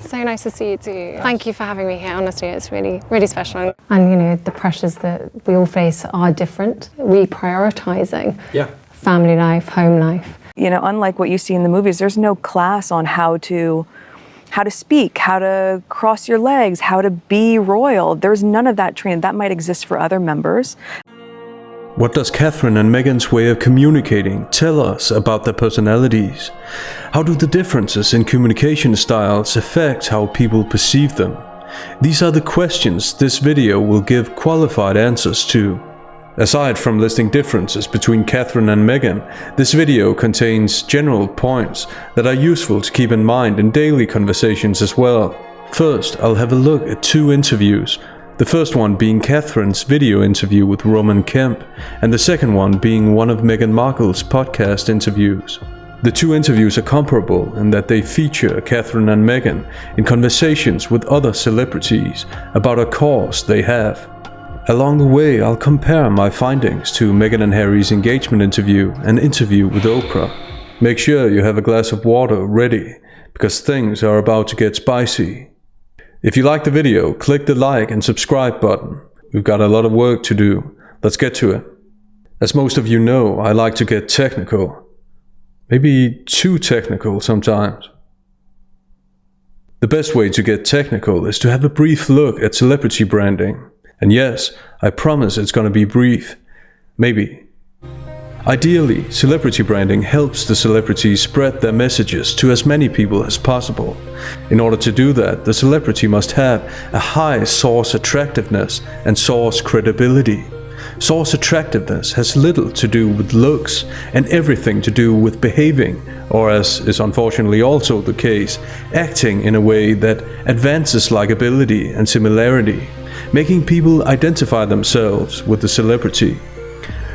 So nice to see you too. Thank you for having me here. Honestly, it's really, really special. And you know, the pressures that we all face are different. Reprioritizing family life, home life. You know, unlike what you see in the movies, there's no class on how to speak, how to cross your legs, how to be royal. There's none of that training. That might exist for other members. What does Catherine and Meghan's way of communicating tell us about their personalities? How do the differences in communication styles affect how people perceive them? These are the questions this video will give qualified answers to. Aside from listing differences between Catherine and Meghan, this video contains general points that are useful to keep in mind in daily conversations as well. First, I'll have a look at 2 interviews. The first one being Catherine's video interview with Roman Kemp, and the second one being one of Meghan Markle's podcast interviews. The 2 interviews are comparable in that they feature Catherine and Meghan in conversations with other celebrities about a cause they have. Along the way, I'll compare my findings to Meghan and Harry's engagement interview and interview with Oprah. Make sure you have a glass of water ready, because things are about to get spicy. If you like the video, click the like and subscribe button. We've got a lot of work to do. Let's get to it. As most of you know, I like to get technical. Maybe too technical sometimes. The best way to get technical is to have a brief look at celebrity branding. And yes, I promise it's gonna be brief. Maybe. Ideally, celebrity branding helps the celebrities spread their messages to as many people as possible. In order to do that, the celebrity must have a high source attractiveness and source credibility. Source attractiveness has little to do with looks and everything to do with behaving, or as is unfortunately also the case, acting in a way that advances likability and similarity, making people identify themselves with the celebrity.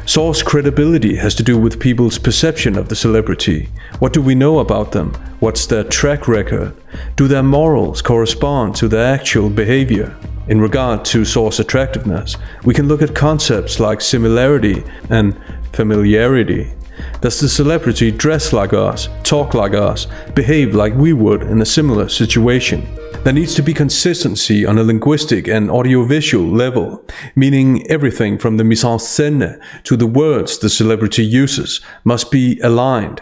Source credibility has to do with people's perception of the celebrity. What do we know about them? What's their track record? Do their morals correspond to their actual behavior? In regard to source attractiveness, we can look at concepts like similarity and familiarity. Does the celebrity dress like us, talk like us, behave like we would in a similar situation? There needs to be consistency on a linguistic and audiovisual level, meaning everything from the mise en scène to the words the celebrity uses must be aligned.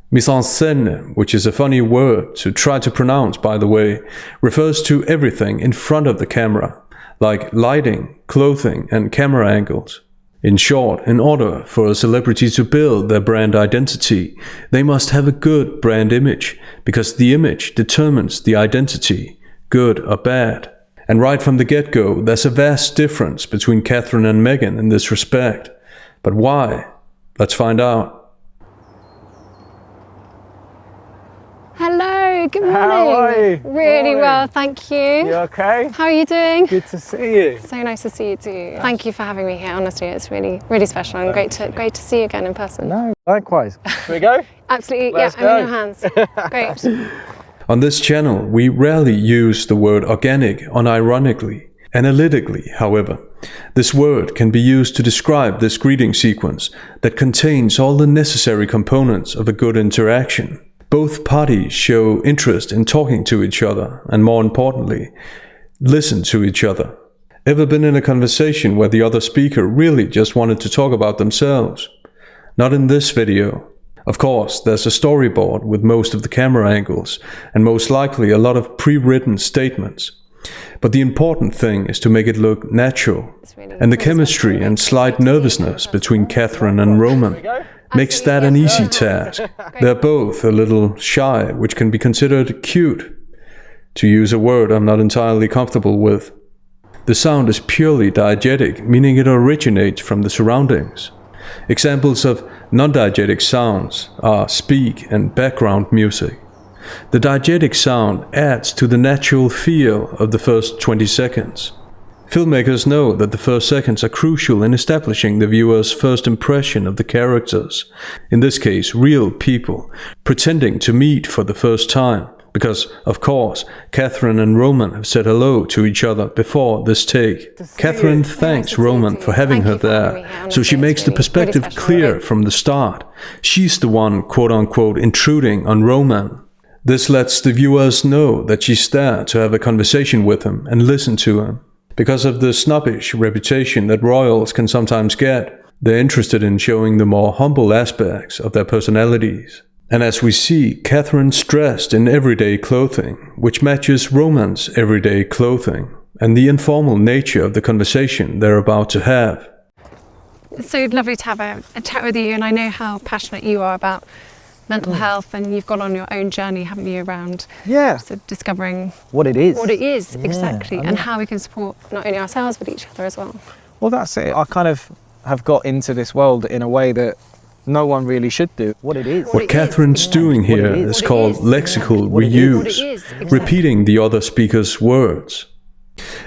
Mise en scène, which is a funny word to try to pronounce by the way, refers to everything in front of the camera, like lighting, clothing and camera angles. In short, in order for a celebrity to build their brand identity, they must have a good brand image, because the image determines the identity, good or bad. And right from the get-go, there's a vast difference between Catherine and Meghan in this respect. But why? Let's find out. Hello, good morning. How are you? Really well, thank you. You okay? How are you doing? Good to see you. So nice to see you too. Thank you for having me here. Honestly, it's really, really special and great to see you again in person. No, likewise. Shall we go? Absolutely, Let's yeah, I'm in go. your hands. Great. On this channel, we rarely use the word organic unironically. Analytically, however, this word can be used to describe this greeting sequence that contains all the necessary components of a good interaction. Both parties show interest in talking to each other, and more importantly, listen to each other. Ever been in a conversation where the other speaker really just wanted to talk about themselves? Not in this video. Of course, there's a storyboard with most of the camera angles, and most likely a lot of pre-written statements. But the important thing is to make it look natural, and the chemistry and slight nervousness between Catherine and Roman makes that an easy task. They're both a little shy, which can be considered cute, to use a word I'm not entirely comfortable with. The sound is purely diegetic, meaning it originates from the surroundings. Examples of non-diegetic sounds are speak and background music. The diegetic sound adds to the natural feel of the first 20 seconds. Filmmakers know that the first seconds are crucial in establishing the viewer's first impression of the characters, in this case real people, pretending to meet for the first time, because, of course, Catherine and Roman have said hello to each other before this take. Catherine thanks Roman for having her there, so she makes the perspective clear from the start. She's the one, quote-unquote, intruding on Roman. This lets the viewers know that she's there to have a conversation with him and listen to him. Because of the snobbish reputation that royals can sometimes get, they're interested in showing the more humble aspects of their personalities. And as we see, Catherine's dressed in everyday clothing, which matches Roman's everyday clothing, and the informal nature of the conversation they're about to have. It's so lovely to have a chat with you, and I know how passionate you are about mental health, and you've gone on your own journey, haven't you, around so discovering what it is. Exactly, and how we can support not only ourselves but each other as well. Well, that's it. I kind of have got into this world in a way that no one really should do. What it is. What Catherine's doing here is called lexical reuse, repeating the other speaker's words.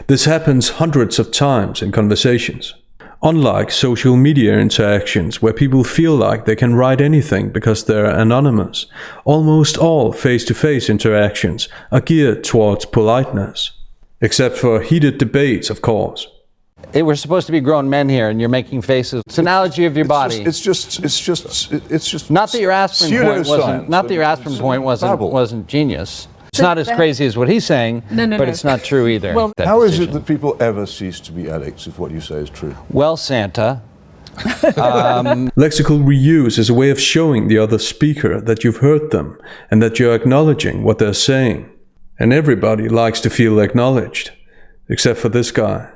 This happens hundreds of times in conversations. Unlike social media interactions where people feel like they can write anything because they're anonymous, almost all face-to-face interactions are geared towards politeness. Except for heated debates, of course. We're supposed to be grown men here, and you're making faces. It's an analogy of your body. It's just. Not that your aspirin point wasn't. Not that your aspirin point wasn't genius. It's not as crazy as what he's saying, but it's not true either. Well, how is it that people ever cease to be addicts if what you say is true? Well, Santa. Lexical reuse is a way of showing the other speaker that you've heard them and that you're acknowledging what they're saying. And everybody likes to feel acknowledged, except for this guy.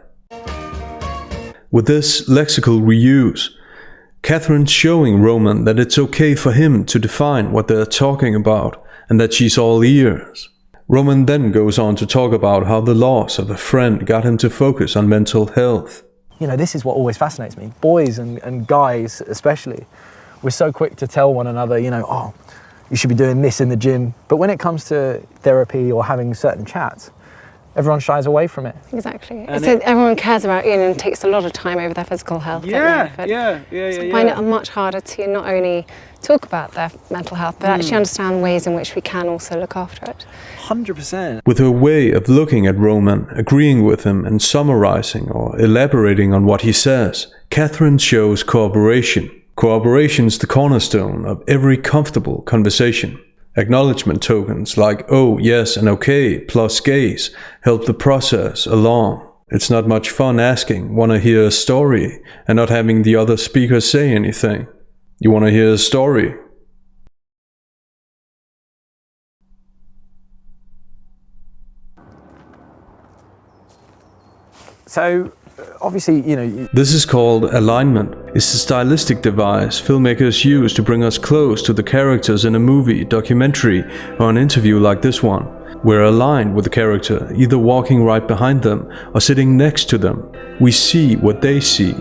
With this lexical reuse, Catherine's showing Roman that it's okay for him to define what they're talking about and that she's all ears. Roman then goes on to talk about how the loss of a friend got him to focus on mental health. You know, this is what always fascinates me. Boys and guys especially, we're so quick to tell one another, you know, oh, you should be doing this in the gym. But when it comes to therapy or having certain chats, everyone shies away from it. Exactly. So everyone cares about you and takes a lot of time over their physical health. Yeah. So find it much harder to not only talk about their mental health, but actually understand ways in which we can also look after it. 100%. With her way of looking at Roman, agreeing with him and summarizing or elaborating on what he says, Catherine shows cooperation. Cooperation's the cornerstone of every comfortable conversation. Acknowledgement tokens like oh, yes and okay plus gaze help the process along. It's not much fun asking, wanna hear a story, and not having the other speaker say anything. You wanna hear a story? So, obviously, you know... This is called alignment. It's a stylistic device filmmakers use to bring us close to the characters in a movie, documentary, or an interview like this one. We're aligned with the character, either walking right behind them or sitting next to them. We see what they see.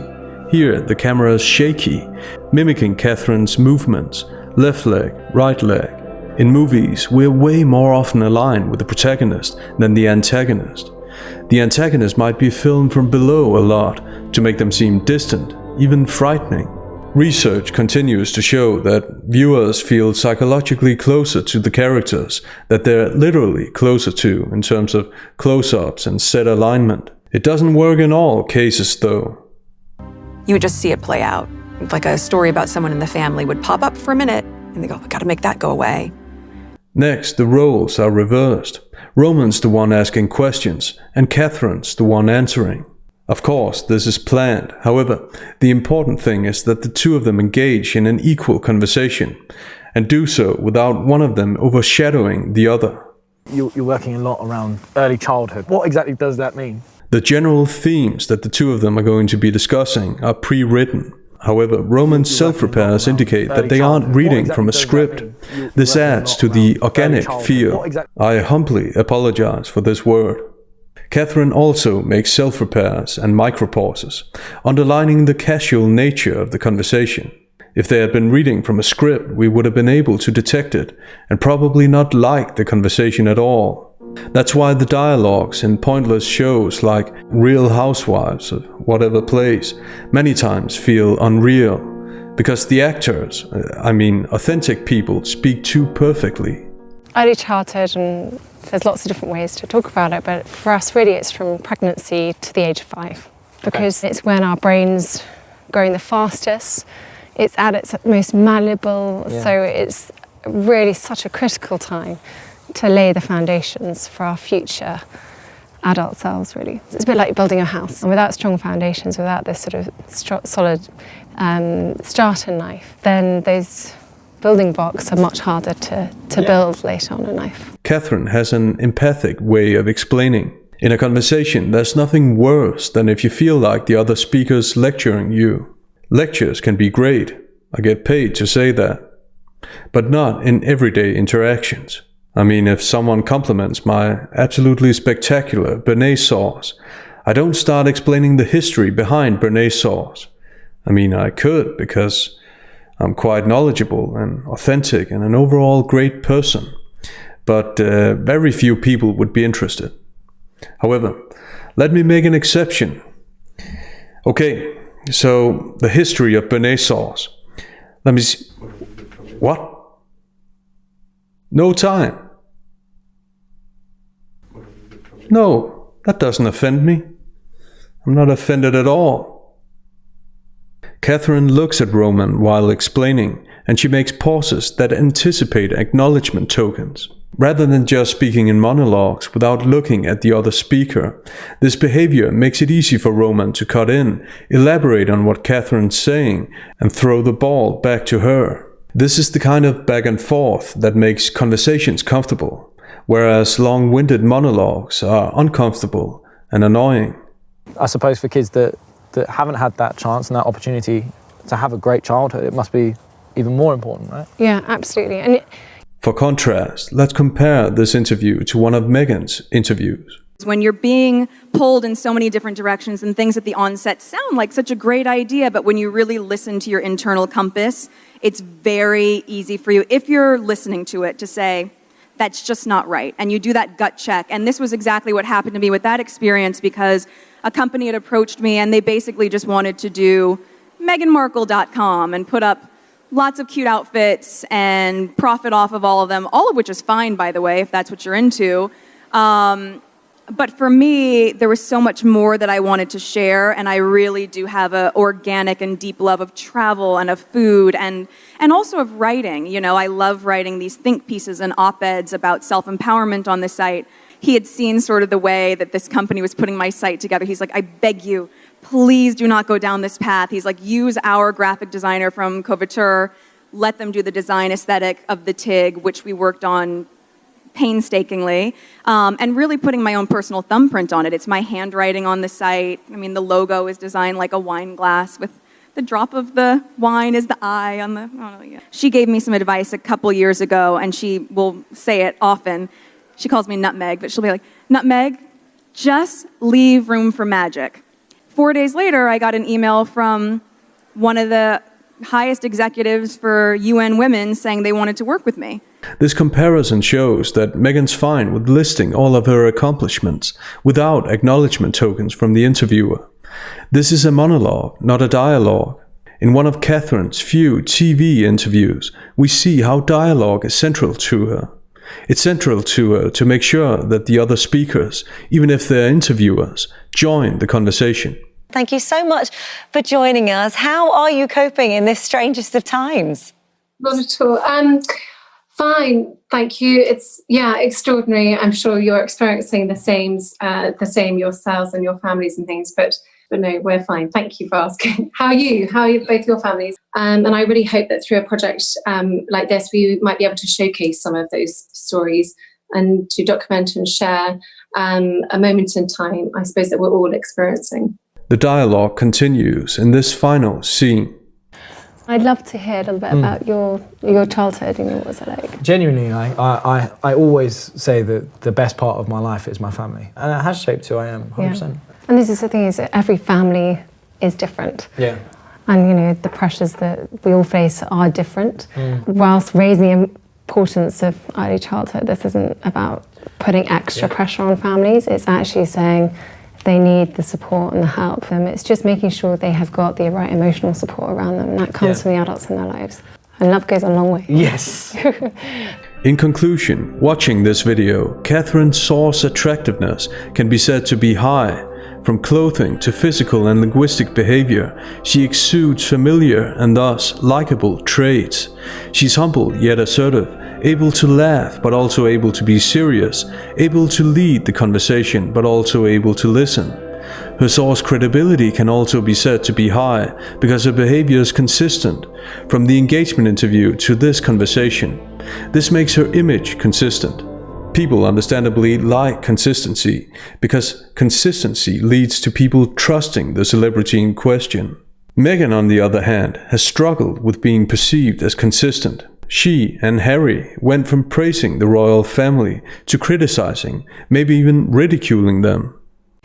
Here, the camera is shaky, mimicking Catherine's movements, left leg, right leg. In movies, we're way more often aligned with the protagonist than the antagonist. The antagonist might be filmed from below a lot to make them seem distant, even frightening. Research continues to show that viewers feel psychologically closer to the characters that they're literally closer to in terms of close-ups and set alignment. It doesn't work in all cases though. You would just see it play out. Like a story about someone in the family would pop up for a minute and they go, I gotta make that go away. Next, the roles are reversed. Roman's the one asking questions, and Catherine's the one answering. Of course, this is planned. However, the important thing is that the two of them engage in an equal conversation, and do so without one of them overshadowing the other. You're working a lot around early childhood. What exactly does that mean? The general themes that the two of them are going to be discussing are pre-written. However, Roman's self-repairs indicate that they aren't reading from a script. This adds to the organic feel. I humbly apologize for this word. Catherine also makes self-repairs and micropauses, underlining the casual nature of the conversation. If they had been reading from a script, we would have been able to detect it, and probably not like the conversation at all. That's why the dialogues in pointless shows like Real Housewives of whatever place many times feel unreal, because the actors, authentic people, speak too perfectly. Early childhood, and there's lots of different ways to talk about it, but for us really it's from pregnancy to the age of 5, because it's when our brain's growing the fastest, it's at its most malleable, so it's really such a critical time. to lay the foundations for our future adult selves, really. It's a bit like building a house. And without strong foundations, without this sort of solid start in life, then those building blocks are much harder to build later on in life. Catherine has an empathic way of explaining. In a conversation, there's nothing worse than if you feel like the other speaker's lecturing you. Lectures can be great. I get paid to say that. But not in everyday interactions. I mean, if someone compliments my absolutely spectacular béarnaise sauce, I don't start explaining the history behind béarnaise sauce. I mean, I could, because I'm quite knowledgeable and authentic and an overall great person. But very few people would be interested. However, let me make an exception. Okay, so the history of béarnaise sauce. Let me see. What? No time. No, that doesn't offend me. I'm not offended at all. Catherine looks at Roman while explaining, and she makes pauses that anticipate acknowledgement tokens. Rather than just speaking in monologues without looking at the other speaker, this behavior makes it easy for Roman to cut in, elaborate on what Catherine's saying, and throw the ball back to her. This is the kind of back and forth that makes conversations comfortable, whereas long-winded monologues are uncomfortable and annoying. I suppose for kids that haven't had that chance and that opportunity to have a great childhood, it must be even more important, right? Yeah, absolutely. And for contrast, let's compare this interview to one of Meghan's interviews. When you're being pulled in so many different directions and things at the onset sound like such a great idea, but when you really listen to your internal compass, it's very easy for you, if you're listening to it, to say, that's just not right. And you do that gut check. And this was exactly what happened to me with that experience, because a company had approached me and they basically just wanted to do MeghanMarkle.com and put up lots of cute outfits and profit off of all of them, all of which is fine, by the way, if that's what you're into. But for me, there was so much more that I wanted to share, and I really do have an organic and deep love of travel and of food and also of writing. You know, I love writing these think pieces and op-eds about self-empowerment on the site. He had seen sort of the way that this company was putting my site together. He's like, I beg you, please do not go down this path. He's like, use our graphic designer from Couverture, let them do the design aesthetic of the TIG, which we worked on painstakingly, and really putting my own personal thumbprint on it. It's my handwriting on the site. I mean, the logo is designed like a wine glass with the drop of the wine is the eye on the... Oh, yeah. She gave me some advice a couple years ago, and she will say it often. She calls me Nutmeg, but she'll be like, Nutmeg, just leave room for magic. 4 days later, I got an email from one of the highest executives for UN Women saying they wanted to work with me. This comparison shows that Meghan's fine with listing all of her accomplishments without acknowledgement tokens from the interviewer. This is a monologue, not a dialogue. In one of Catherine's few TV interviews, we see how dialogue is central to her. It's central to her to make sure that the other speakers, even if they're interviewers, join the conversation. Thank you so much for joining us. How are you coping in this strangest of times? Not at all. Fine, thank you. It's extraordinary. I'm sure you're experiencing the same yourselves and your families and things, but no, we're fine. Thank you for asking. How are you? How are both your families? And I really hope that through a project like this, we might be able to showcase some of those stories and to document and share a moment in time, I suppose, that we're all experiencing. The dialogue continues in this final scene. I'd love to hear a little bit about your childhood and what was it like? Genuinely, I always say that the best part of my life is my family. And it has shaped who I am, 100%. Yeah. And this is the thing, is that every family is different. Yeah. And the pressures that we all face are different. Whilst raising the importance of early childhood, this isn't about putting extra pressure on families. It's actually saying they need the support and the help. It's just making sure they have got the right emotional support around them, and that comes from the adults in their lives. And love goes a long way. Yes. In conclusion, watching this video, Catherine Saw's attractiveness can be said to be high. From clothing to physical and linguistic behavior, she exudes familiar and thus likable traits. She's humble yet assertive, able to laugh but also able to be serious, able to lead the conversation but also able to listen. Her source credibility can also be said to be high because her behavior is consistent, from the engagement interview to this conversation. This makes her image consistent. People understandably like consistency because consistency leads to people trusting the celebrity in question. Meghan, on the other hand, has struggled with being perceived as consistent. She and Harry went from praising the royal family to criticizing, maybe even ridiculing them.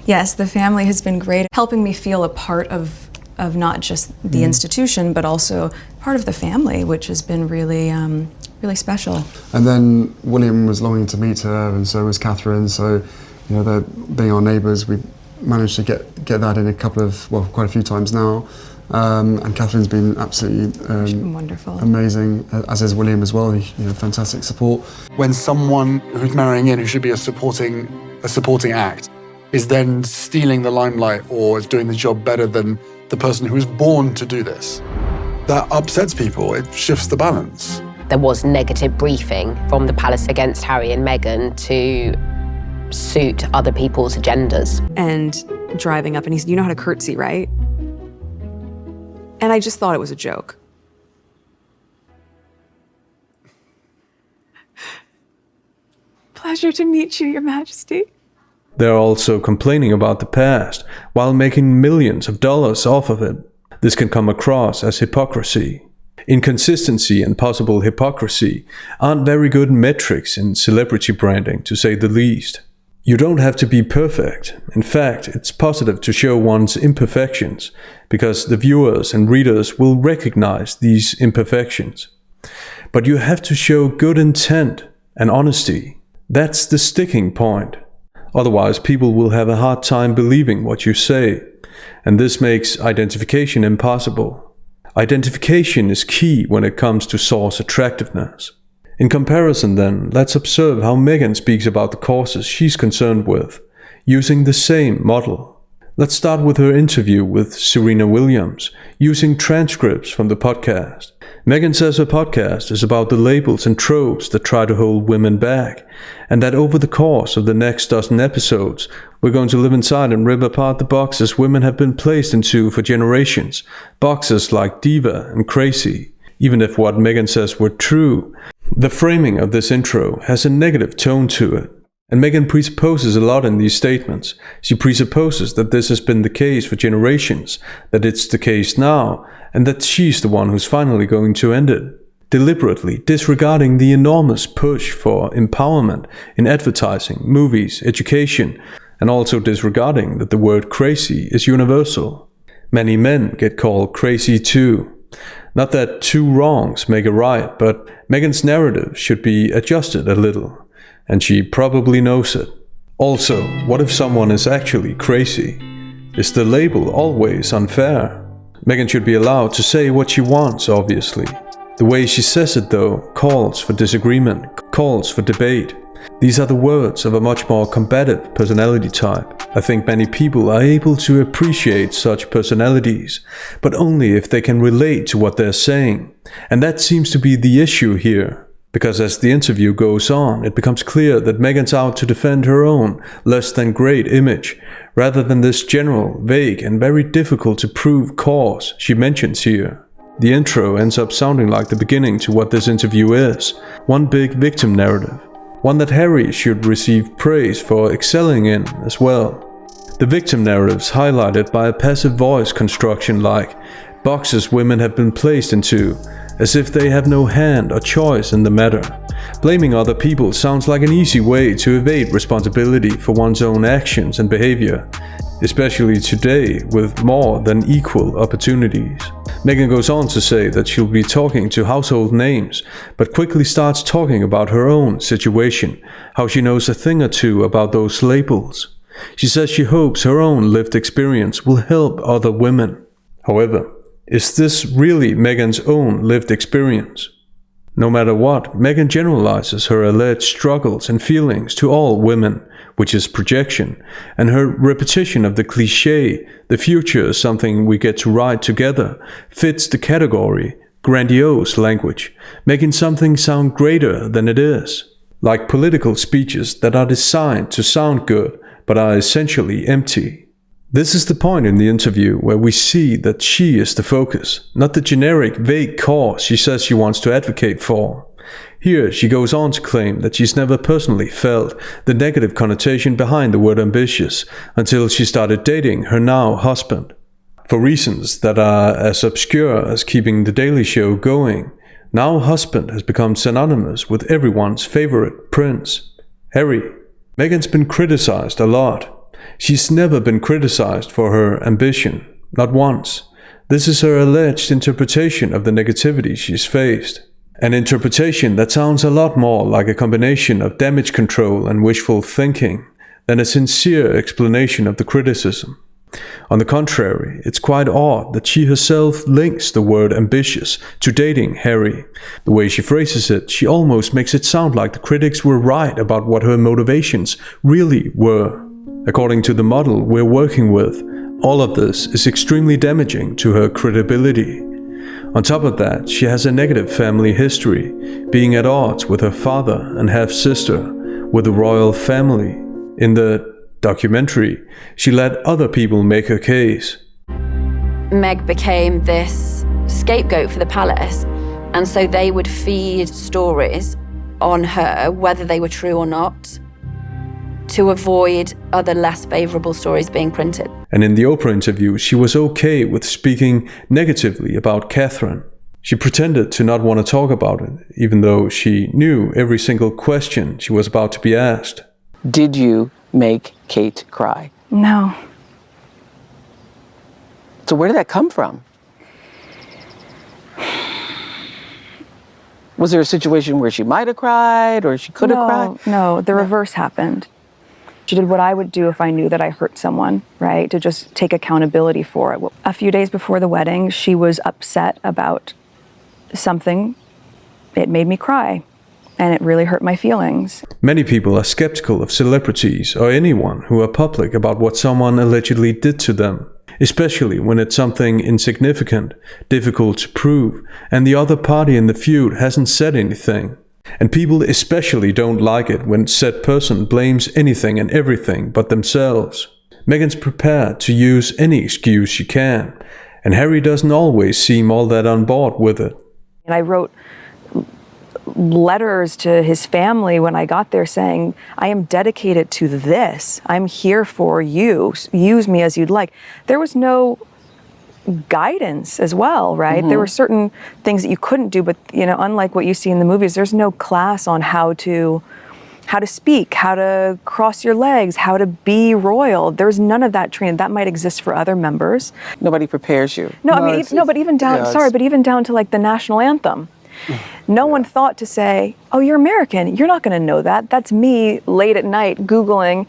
Yes, the family has been great, helping me feel a part of not just the institution, but also part of the family, which has been really, really special. And then William was longing to meet her, and so was Catherine. So, you know, they're being our neighbours. We managed to get that in quite a few times now. And Catherine's been absolutely She's been wonderful, amazing, as is William as well. Fantastic support. When someone who's marrying in, who should be a supporting act, is then stealing the limelight or is doing the job better than the person who was born to do this, that upsets people. It shifts the balance. There was negative briefing from the palace against Harry and Meghan to suit other people's agendas. And driving up, and he said, "You know how to curtsy, right?" And I just thought it was a joke. Pleasure to meet you, Your Majesty. They're also complaining about the past, while making millions of dollars off of it. This can come across as hypocrisy. Inconsistency and possible hypocrisy aren't very good metrics in celebrity branding, to say the least. You don't have to be perfect. In fact, it's positive to show one's imperfections, because the viewers and readers will recognize these imperfections. But you have to show good intent and honesty. That's the sticking point. Otherwise, people will have a hard time believing what you say, and this makes identification impossible. Identification is key when it comes to source attractiveness. In comparison then, let's observe how Meghan speaks about the causes she's concerned with, using the same model. Let's start with her interview with Serena Williams, using transcripts from the podcast. Meghan says her podcast is about the labels and tropes that try to hold women back, and that over the course of the next dozen episodes, we're going to live inside and rip apart the boxes women have been placed into for generations, boxes like diva and crazy. Even if what Meghan says were true, the framing of this intro has a negative tone to it. And Meghan presupposes a lot in these statements. She presupposes that this has been the case for generations, that it's the case now, and that she's the one who's finally going to end it. Deliberately disregarding the enormous push for empowerment in advertising, movies, education, and also disregarding that the word crazy is universal. Many men get called crazy too. Not that two wrongs make a right, but Meghan's narrative should be adjusted a little. And she probably knows it. Also, what if someone is actually crazy? Is the label always unfair? Meghan should be allowed to say what she wants, obviously. The way she says it, though, calls for disagreement, calls for debate. These are the words of a much more combative personality type. I think many people are able to appreciate such personalities, but only if they can relate to what they're saying. And that seems to be the issue here. Because as the interview goes on, it becomes clear that Meghan's out to defend her own less than great image, rather than this general, vague and very difficult to prove cause she mentions here. The intro ends up sounding like the beginning to what this interview is, one big victim narrative, one that Harry should receive praise for excelling in as well. The victim narrative's highlighted by a passive voice construction like, boxes women have been placed into, as if they have no hand or choice in the matter. Blaming other people sounds like an easy way to evade responsibility for one's own actions and behavior, especially today with more than equal opportunities. Meghan goes on to say that she'll be talking to household names, but quickly starts talking about her own situation, how she knows a thing or two about those labels. She says she hopes her own lived experience will help other women. However, is this really Meghan's own lived experience? No matter what, Meghan generalizes her alleged struggles and feelings to all women, which is projection, and her repetition of the cliché, the future is something we get to ride together, fits the category, grandiose language, making something sound greater than it is, like political speeches that are designed to sound good but are essentially empty. This is the point in the interview where we see that she is the focus, not the generic, vague cause she says she wants to advocate for. Here she goes on to claim that she's never personally felt the negative connotation behind the word ambitious until she started dating her now husband. For reasons that are as obscure as keeping The Daily Show going, now husband has become synonymous with everyone's favorite prince, Harry. Meghan's been criticized a lot. She's never been criticized for her ambition, not once. This is her alleged interpretation of the negativity she's faced. An interpretation that sounds a lot more like a combination of damage control and wishful thinking than a sincere explanation of the criticism. On the contrary, it's quite odd that she herself links the word ambitious to dating Harry. The way she phrases it, she almost makes it sound like the critics were right about what her motivations really were. According to the model we're working with, all of this is extremely damaging to her credibility. On top of that, she has a negative family history, being at odds with her father and half-sister, with the royal family. In the documentary, she let other people make her case. Meg became this scapegoat for the palace, and so they would feed stories on her, whether they were true or not, to avoid other less favourable stories being printed. And in the Oprah interview, she was okay with speaking negatively about Catherine. She pretended to not want to talk about it, even though she knew every single question she was about to be asked. Did you make Kate cry? No. So where did that come from? Was there a situation where she might have cried or she could have cried? No, the reverse happened. She did what I would do if I knew that I hurt someone, right? To just take accountability for it. A few days before the wedding, she was upset about something. It made me cry, and it really hurt my feelings. Many people are skeptical of celebrities or anyone who are public about what someone allegedly did to them, especially when it's something insignificant, difficult to prove, and the other party in the feud hasn't said anything. And people especially don't like it when said person blames anything and everything but themselves. Meghan's prepared to use any excuse she can, and Harry doesn't always seem all that on board with it. And I wrote letters to his family when I got there saying, I am dedicated to this. I'm here for you. Use me as you'd like. There was no guidance as well, right? Mm-hmm. There were certain things that you couldn't do, but unlike what you see in the movies, there's no class on how to speak, how to cross your legs, how to be royal. There's none of that training. That might exist for other members. Nobody prepares you. But even down to like the national anthem. No one thought to say, oh, you're American. You're not going to know that. That's me late at night Googling.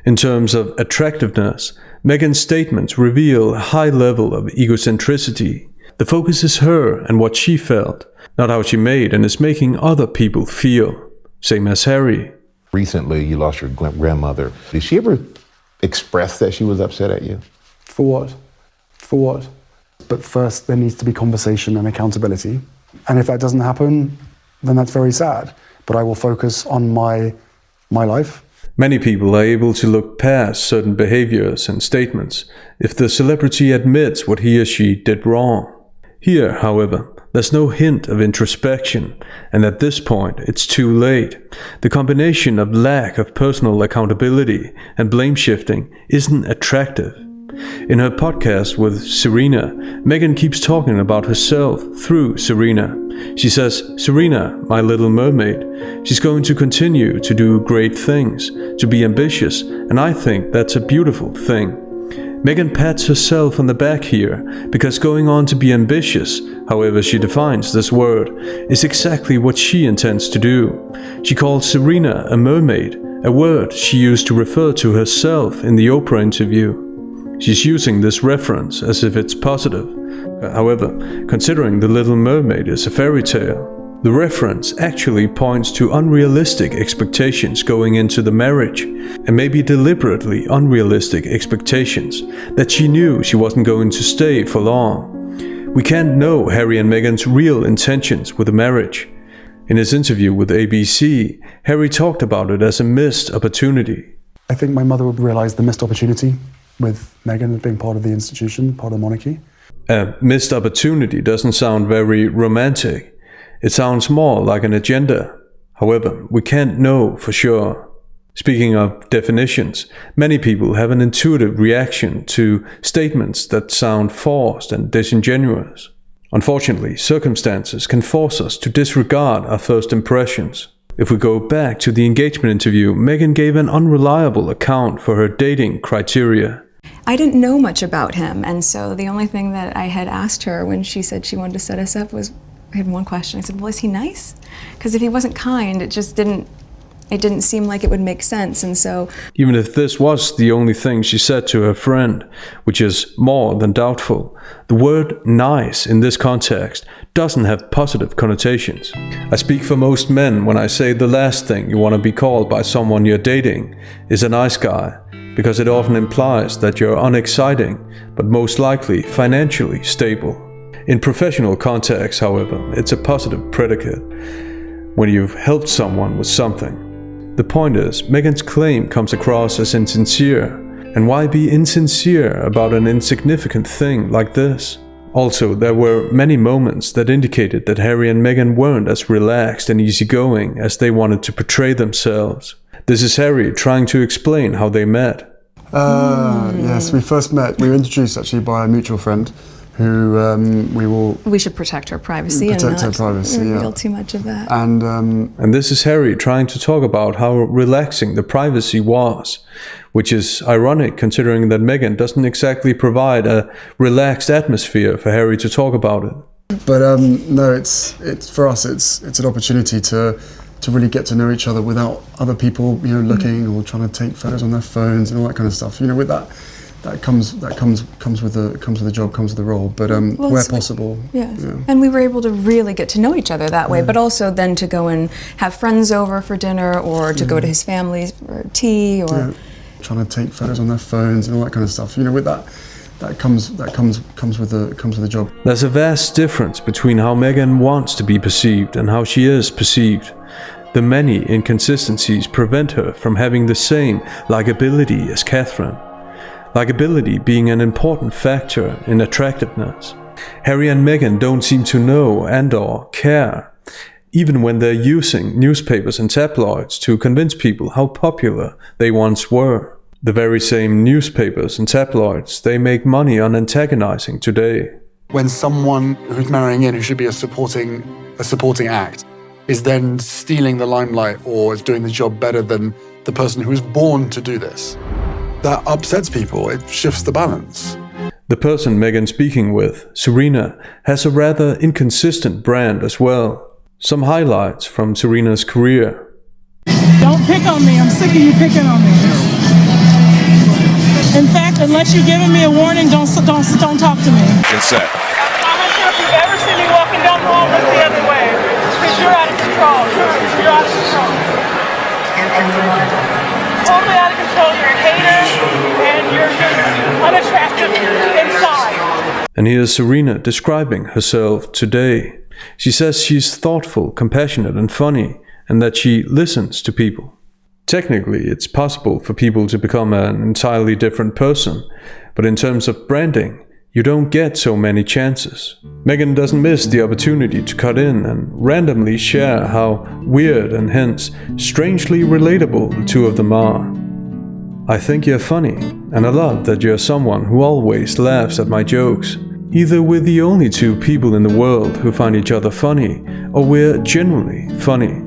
In terms of attractiveness, Meghan's statements reveal a high level of egocentricity. The focus is her and what she felt, not how she made and is making other people feel. Same as Harry. Recently, you lost your grandmother. Did she ever express that she was upset at you? For what? For what? But first, there needs to be conversation and accountability. And if that doesn't happen, then that's very sad. But I will focus on my life. Many people are able to look past certain behaviors and statements if the celebrity admits what he or she did wrong. Here, however, there's no hint of introspection, and at this point, it's too late. The combination of lack of personal accountability and blame shifting isn't attractive. In her podcast with Serena, Meghan keeps talking about herself through Serena. She says, Serena, my little mermaid, she's going to continue to do great things, to be ambitious, and I think that's a beautiful thing. Meghan pats herself on the back here, because going on to be ambitious, however she defines this word, is exactly what she intends to do. She calls Serena a mermaid, a word she used to refer to herself in the Oprah interview. She's using this reference as if it's positive. However, considering The Little Mermaid is a fairy tale, the reference actually points to unrealistic expectations going into the marriage, and maybe deliberately unrealistic expectations that she knew she wasn't going to stay for long. We can't know Harry and Meghan's real intentions with the marriage. In his interview with ABC, Harry talked about it as a missed opportunity. I think my mother would realise the missed opportunity with Meghan being part of the institution, part of the monarchy. A missed opportunity doesn't sound very romantic. It sounds more like an agenda. However, we can't know for sure. Speaking of definitions, many people have an intuitive reaction to statements that sound forced and disingenuous. Unfortunately, circumstances can force us to disregard our first impressions. If we go back to the engagement interview, Meghan gave an unreliable account for her dating criteria. I didn't know much about him, and so the only thing that I had asked her when she said she wanted to set us up was, I had one question. I said, well, is he nice? Because if he wasn't kind, it didn't seem like it would make sense, and so... Even if this was the only thing she said to her friend, which is more than doubtful, the word nice in this context doesn't have positive connotations. I speak for most men when I say the last thing you want to be called by someone you're dating is a nice guy, because it often implies that you're unexciting, but most likely financially stable. In professional contexts, however, it's a positive predicate when you've helped someone with something. The point is, Meghan's claim comes across as insincere. And why be insincere about an insignificant thing like this? Also, there were many moments that indicated that Harry and Meghan weren't as relaxed and easygoing as they wanted to portray themselves. This is Harry trying to explain how they met. Yes, we first met, we were introduced actually by a mutual friend who we should protect her privacy and not reveal too much of that. And this is Harry trying to talk about how relaxing the privacy was, which is ironic considering that Meghan doesn't exactly provide a relaxed atmosphere for Harry to talk about it. But no, it's for us. It's an opportunity to really get to know each other without other people, looking or trying to take photos on their phones and all that kind of stuff. With that. That comes with the job, comes with the role, but where possible. Yeah. And we were able to really get to know each other that way, but also then to go and have friends over for dinner or to go to his family for tea or trying to take photos on their phones and all that kind of stuff. With that comes with the job. There's a vast difference between how Meghan wants to be perceived and how she is perceived. The many inconsistencies prevent her from having the same likability as Catherine. Likability being an important factor in attractiveness. Harry and Meghan don't seem to know and/or care, even when they're using newspapers and tabloids to convince people how popular they once were. The very same newspapers and tabloids they make money on antagonizing today. When someone who's marrying in, who should be a supporting act, is then stealing the limelight or is doing the job better than the person who was born to do this, that upsets people. It shifts the balance. The person Meghan's speaking with, Serena, has a rather inconsistent brand as well. Some highlights from Serena's career. Don't pick on me. I'm sick of you picking on me. In fact, unless you're giving me a warning, don't talk to me. It's set. I'm not sure if you've ever seen me walking down the hall look the other way, because you're out of control. You're out of control. Totally out of control. You're a hater, and you're just unattractive inside. And here's Serena describing herself today. She says she's thoughtful, compassionate, and funny, and that she listens to people. Technically, it's possible for people to become an entirely different person, but in terms of branding, you don't get so many chances. Meghan doesn't miss the opportunity to cut in and randomly share how weird and hence strangely relatable the two of them are. I think you're funny, and I love that you're someone who always laughs at my jokes. Either we're the only two people in the world who find each other funny, or we're genuinely funny.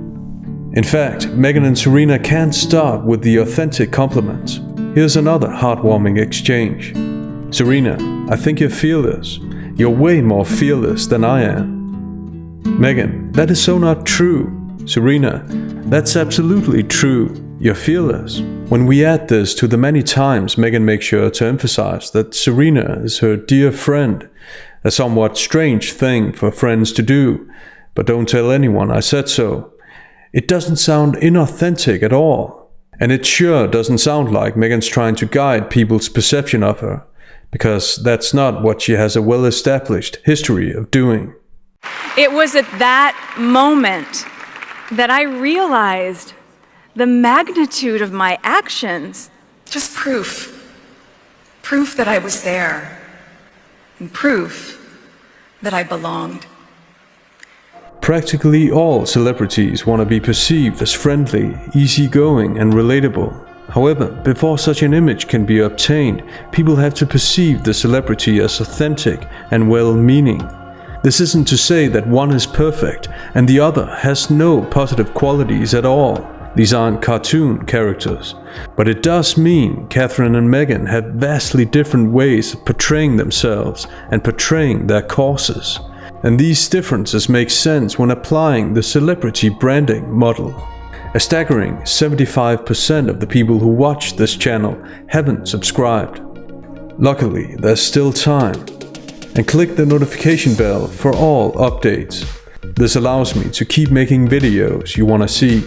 In fact, Meghan and Serena can't stop with the authentic compliments. Here's another heartwarming exchange. Serena, I think you're fearless. You're way more fearless than I am. Meghan, that is so not true. Serena, that's absolutely true. You're fearless. When we add this to the many times Meghan makes sure to emphasize that Serena is her dear friend, a somewhat strange thing for friends to do, but don't tell anyone I said so, it doesn't sound inauthentic at all. And it sure doesn't sound like Meghan's trying to guide people's perception of her. because that's not what she has a well-established history of doing. It was at that moment that I realized the magnitude of my actions. Just proof. Proof that I was there. And proof that I belonged. Practically all celebrities want to be perceived as friendly, easygoing and relatable. However, before such an image can be obtained, people have to perceive the celebrity as authentic and well-meaning. This isn't to say that one is perfect and the other has no positive qualities at all. These aren't cartoon characters. But it does mean Catherine and Meghan have vastly different ways of portraying themselves and portraying their causes. And these differences make sense when applying the celebrity branding model. A staggering 75% of the people who watch this channel haven't subscribed. Luckily, there's still time. And click the notification bell for all updates. This allows me to keep making videos you want to see.